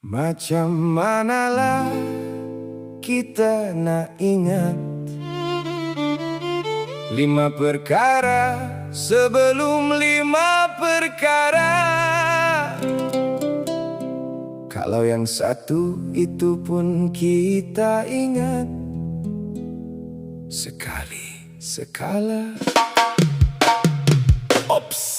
Macam manalah kita nak ingat 5 perkara sebelum 5 perkara. Kalau yang satu itu pun kita ingat sekali sekala. Ops.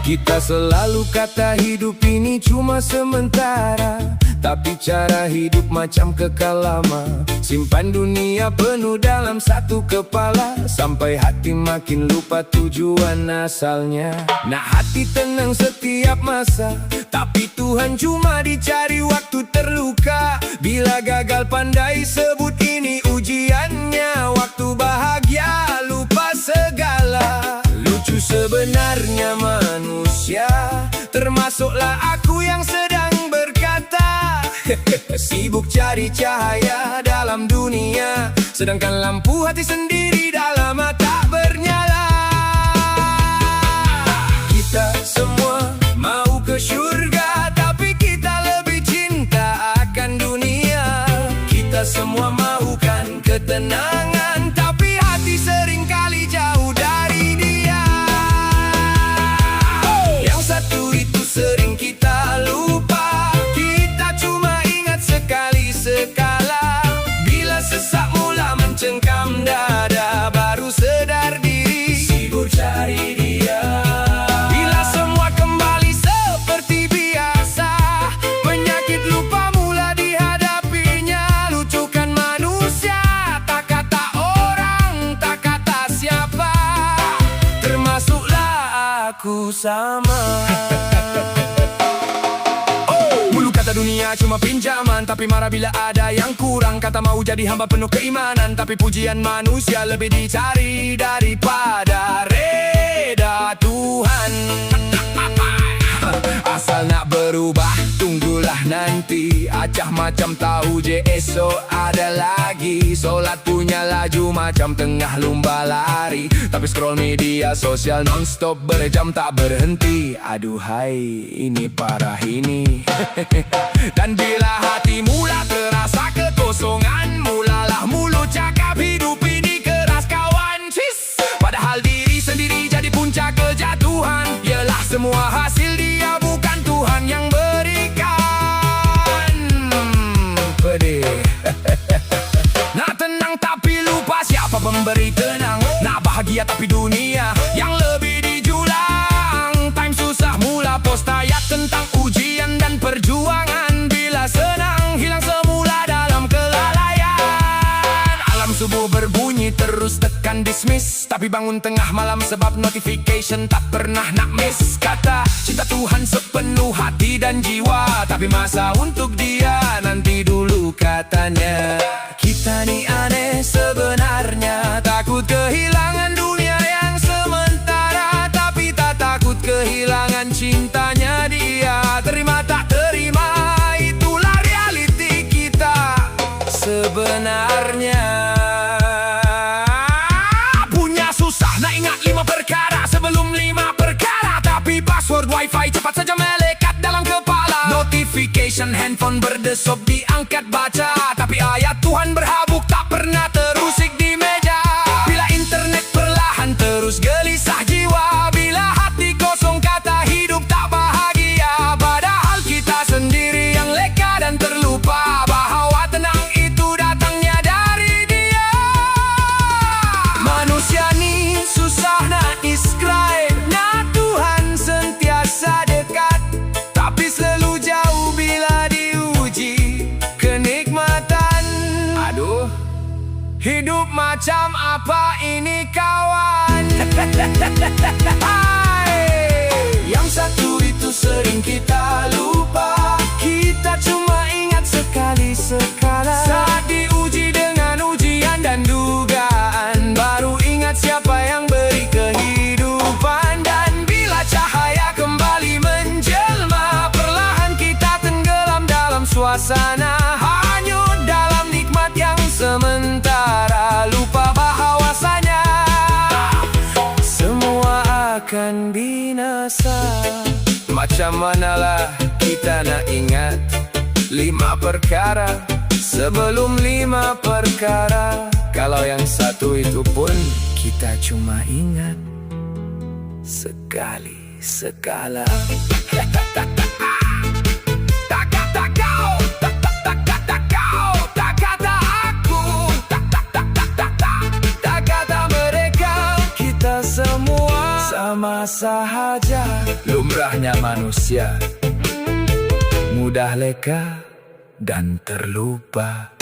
Kita selalu kata hidup ini cuma sementara, tapi cara hidup macam kekal lama. Simpan dunia penuh dalam satu kepala, sampai hati makin lupa tujuan asalnya. Nak hati tenang setiap masa, tapi Tuhan cuma dicari waktu terluka. Bila gagal pandai sebut ini ujiannya, waktu bahagia lupa segala. Lucu sebenarnya manusia, termasuklah aku yang sedang berkata sibuk cari cahaya dalam dunia, sedangkan lampu hati sendiri dalam mata bernyala. Kita semua mau ke surga, tapi kita lebih cinta akan dunia. Kita semua maukan ketenangan, tapi hati seringkali jauh dari dia. Yang satu itu sering kita lupa, kita cuma ingat sekali sekala. Bila sesak mula mencengkam dada, baru sadar diri, sibuk cari dia. Bila semua kembali seperti biasa, penyakit lupa mula dihadapinya. Lucukan manusia, tak kata orang, tak kata siapa, termasuklah aku sama. Mulu kata dunia cuma pinjaman, tapi marah bila ada yang kurang. Kata mau jadi hamba penuh keimanan, tapi pujian manusia lebih dicari daripada reda Tuhan. Asal nak berubah, tunggulah nanti. Acah macam tahu je esok ada lagi. Solat punya laju macam tengah lumba lari, tapi scroll media sosial non-stop berjam tak berhenti. Aduhai, ini parah ini. Dan bila hati mula terasa kekosongan, mulalah mulut cakap hidup ini keras kawan. Cis. Padahal diri sendiri jadi puncak kejatuhan. Yelah semua hasil dia, bukan Tuhan yang berikan. Pedih. Nak tenang tapi lupa siapa pemberi tenang. Nak bahagia tapi dunia yang lebih dijulang. Time susah mula post ayat tentang ujian dan perjuangan. Bila senang hilang semula dalam kelalaian. Alam subuh berbunyi terus tekan dismiss, tapi bangun tengah malam sebab notification tak pernah nak miss. Kata cinta Tuhan sepenuh hati dan jiwa, tapi masa untuk dia nanti dulu katanya. Kita ni aneh sebenarnya, takut kehilangan dunia yang sementara, tapi tak takut kehilangan cintanya dia. Terima tak terima, itulah realiti kita sebenarnya. Punya susah nak ingat 5 perkara sebelum 5 perkara, tapi password wifi cepat saja melekat dalam kepala. Notification handphone berdesop diangkat baca, tapi ayat Tuhan berhabuk tak pernah terusik di meja. Bila internet perlahan terus gelisah jiwa, bila hati kosong kata hidup tak bahagia. Padahal kita sendiri yang leka dan terlupa bahwa tenang itu datangnya dari dia. Manusia ni susah nak describe, nak Tuhan sentiasa dekat, tapi selalu jauh bila diuji kenikmatan. Aduh, hidup macam apa ini kawan? Hai, yang satu itu sering kita lupa, kita cuma ingat sekali sekala. Saat diuji dengan ujian dan dugaan, baru ingat siapa yang beri kehidupan. Dan bila cahaya kembali menjelma, perlahan kita tenggelam suasana, hanyut dalam nikmat yang sementara, lupa bahawasanya semua akan binasa. Macam manalah kita nak ingat 5 perkara sebelum 5 perkara. Kalau yang satu itu pun kita cuma ingat sekali sekala. Tak kata kau, tak kata aku, tak kata mereka. Kita semua sama sahaja. Lumrahnya manusia, mudah leka dan terlupa.